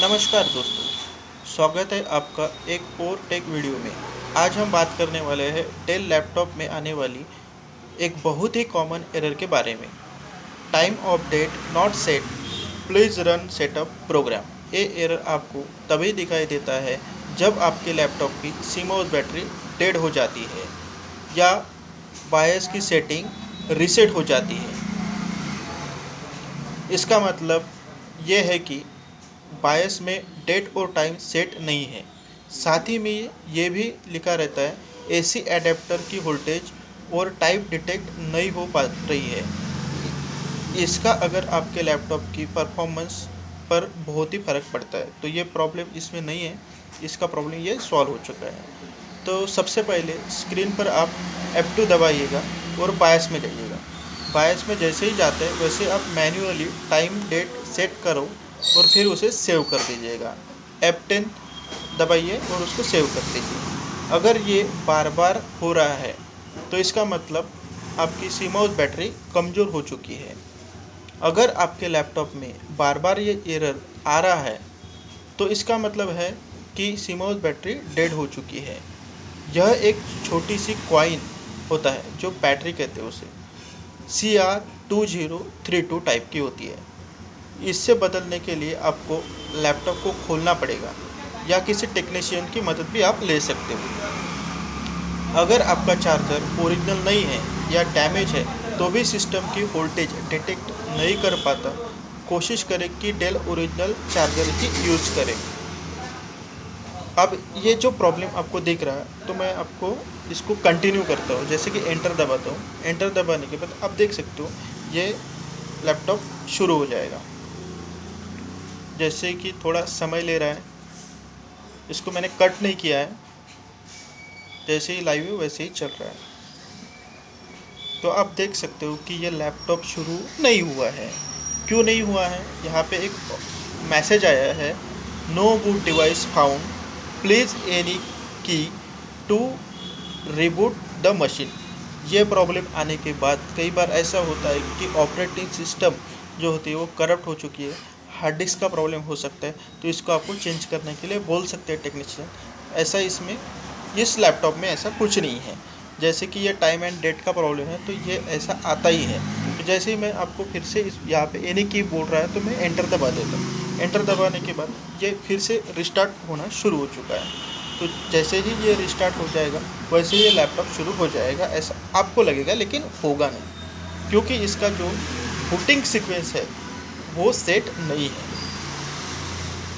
नमस्कार दोस्तों, स्वागत है आपका एक और टेक वीडियो में। आज हम बात करने वाले हैं डेल लैपटॉप में आने वाली एक बहुत ही कॉमन एरर के बारे में। Time of date not set, please run setup program. ये एरर आपको तभी दिखाई देता है जब आपके लैपटॉप की सीमोस बैटरी डेड हो जाती है या बायस की सेटिंग रीसेट हो जाती है। इसका मतलब ये है कि बायस में डेट और टाइम सेट नहीं है। साथ ही में ये भी लिखा रहता है एसी एडेप्टर की वोल्टेज और टाइप डिटेक्ट नहीं हो पा रही है। इसका अगर आपके लैपटॉप की परफॉर्मेंस पर बहुत ही फ़र्क पड़ता है, तो ये प्रॉब्लम इसमें नहीं है। इसका प्रॉब्लम ये सॉल्व हो चुका है। तो सबसे पहले स्क्रीन पर आप F2 दबाइएगा और बायस में जाइएगा। बायस में जैसे ही जाते हैं वैसे आप मैन्युअली टाइम डेट सेट करो और फिर उसे सेव कर दीजिएगा। F10 दबाइए और उसको सेव कर दीजिए। अगर ये बार बार हो रहा है तो इसका मतलब आपकी सीमोस बैटरी कमज़ोर हो चुकी है। अगर आपके लैपटॉप में बार बार ये एरर आ रहा है तो इसका मतलब है कि सीमोस बैटरी डेड हो चुकी है। यह एक छोटी सी कॉइन होता है जो बैटरी कहते हैं उसे, CR2032 टाइप की होती है। इससे बदलने के लिए आपको लैपटॉप को खोलना पड़ेगा या किसी टेक्नीशियन की मदद भी आप ले सकते हो। अगर आपका चार्जर ओरिजिनल नहीं है या डैमेज है तो भी सिस्टम की वोल्टेज डिटेक्ट नहीं कर पाता, कोशिश करें कि डेल ओरिजिनल चार्जर ही यूज़ करें। अब ये जो प्रॉब्लम आपको दिख रहा है तो मैं आपको इसको कंटिन्यू करता हूँ। जैसे कि एंटर दबाता हूँ, एंटर दबाने के बाद आप देख सकते हो ये लैपटॉप शुरू हो जाएगा। जैसे कि थोड़ा समय ले रहा है, इसको मैंने कट नहीं किया है, जैसे ही लाइव है वैसे ही चल रहा है। तो आप देख सकते हो कि ये लैपटॉप शुरू नहीं हुआ है। क्यों नहीं हुआ है? यहाँ पे एक मैसेज आया है, no boot device found, please any key to reboot the machine. ये प्रॉब्लम आने के बाद कई बार ऐसा होता है कि ऑपरेटिंग सिस्टम जो होती है वो करप्ट हो चुकी है, हार्ड डिस्क का प्रॉब्लम हो सकता है, तो इसको आपको चेंज करने के लिए बोल सकते हैं टेक्नीशियन। ऐसा इसमें इस लैपटॉप में ऐसा कुछ नहीं है। जैसे कि ये टाइम एंड डेट का प्रॉब्लम है तो ये ऐसा आता ही है। तो जैसे ही मैं आपको फिर से इस यहाँ पे एनी की बोल रहा है तो मैं एंटर दबा देता हूँ। एंटर दबाने के बाद ये फिर से रिस्टार्ट होना शुरू हो चुका है। तो जैसे ही ये रिस्टार्ट हो जाएगा वैसे ही ये लैपटॉप शुरू हो जाएगा, ऐसा आपको लगेगा, लेकिन होगा नहीं, क्योंकि इसका जो बूटिंग सीक्वेंस है वो सेट नहीं है।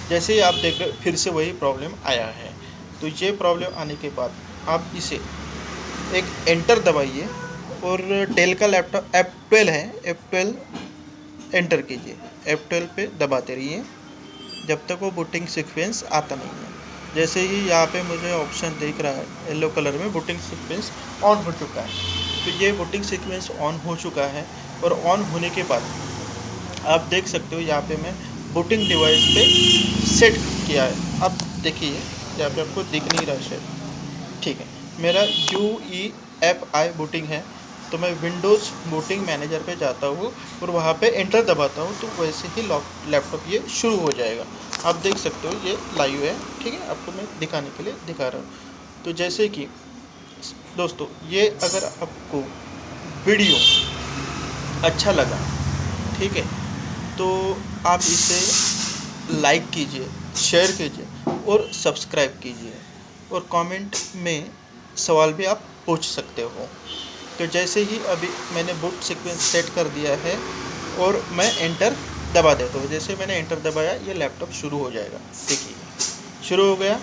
जैसे ही आप देख रहे हो फिर से वही प्रॉब्लम आया है। तो ये प्रॉब्लम आने के बाद आप इसे एक एंटर दबाइए और डेल का लैपटॉप F12 है, F12 एंटर कीजिए। F12 पे दबाते रहिए जब तक वो बूटिंग सीक्वेंस आता नहीं है। जैसे ही यहाँ पे मुझे ऑप्शन दिख रहा है येलो कलर में, बूटिंग सीक्वेंस ऑन हो चुका है। तो ये बूटिंग सीक्वेंस ऑन हो चुका है और ऑन होने के बाद आप देख सकते हो यहाँ पे मैं बूटिंग डिवाइस पे सेट किया है। अब देखिए यहाँ पे आपको दिख नहीं रहा शायद, ठीक है। मेरा UEFI बूटिंग है, तो मैं विंडोज़ बूटिंग मैनेजर पे जाता हूँ और वहाँ पे एंटर दबाता हूँ तो वैसे ही लैपटॉप ये शुरू हो जाएगा। आप देख सकते हो ये लाइव है, ठीक है, आपको मैं दिखाने के लिए दिखा रहा हूँ। तो जैसे कि दोस्तों, ये अगर आपको वीडियो अच्छा लगा, ठीक है, तो आप इसे लाइक कीजिए, शेयर कीजिए और सब्सक्राइब कीजिए, और कमेंट में सवाल भी आप पूछ सकते हो। तो जैसे ही अभी मैंने बूट सीक्वेंस सेट कर दिया है और मैं एंटर दबा देता हूँ, जैसे मैंने एंटर दबाया ये लैपटॉप शुरू हो जाएगा। देखिए शुरू हो गया